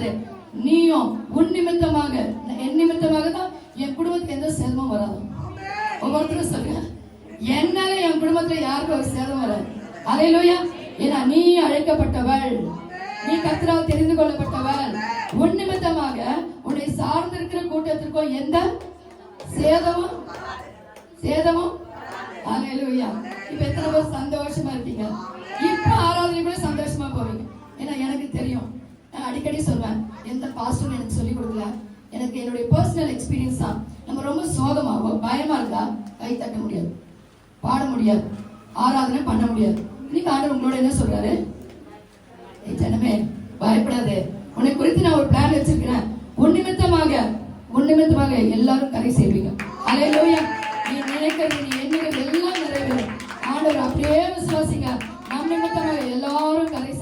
சொல்றாரு, நீயும் உன் நிமித்தமாக என் நிமித்தமாக தான் என் குடும்பத்துக்கு எந்த சேதமும் வராது. ஒவ்வொருத்தரும் சொல்லுங்க, என்னால என் குடும்பத்துல யாருக்கும் ஒரு சேதம் வராது. அல்லேலூயா. ஏன்னா நீ அழைக்கப்பட்டவள், நீ கர்த்தரால் தெரிந்து கொள்ளப்பட்டவள். உன் நிமித்தமாக உன்னை சார்ந்திருக்கிற கூட்டத்திற்கும் எந்த சேதமும் அல்லேலூயா. இப்ப எத்தனை பேர் சந்தோஷமா இருக்கீங்க? இப்ப ஆராதனை கூட சந்தோஷமா போவீங்க. ஏன்னா எனக்கு தெரியும், நான் அடிக்கடி சொல்வேன், எந்த பாஸ்டரும் எனக்கு சொல்லிக் கொடுக்கல, எனக்கு என்னுடைய பர்சனல் எக்ஸ்பீரியன்ஸ் தான். நம்ம ரொம்ப சோகமாகும், பயமா இருக்கா, கை தட்ட முடியாது, பாட முடியாது, ஆராதனை பண்ண முடியாது. இன்னைக்கு ஆண்டவர் உங்களோட என்ன சொல்றாரு? ஜனமே பயப்படாதே, உன்னை குறித்து நான் ஒரு பிளான் வச்சிருக்கிறேன். உன் நிமித்தமாக எல்லாரும் கரை செய்வீங்க. அல்லேலூயா. நீ நினைக்கிறது, நீ எண்ணுகிறது எல்லாம் நிறைவேறும். ஆண்டவர் அப்படியே விசுவாசிங்க. நம் நிமித்தமாக எல்லாரும் கரை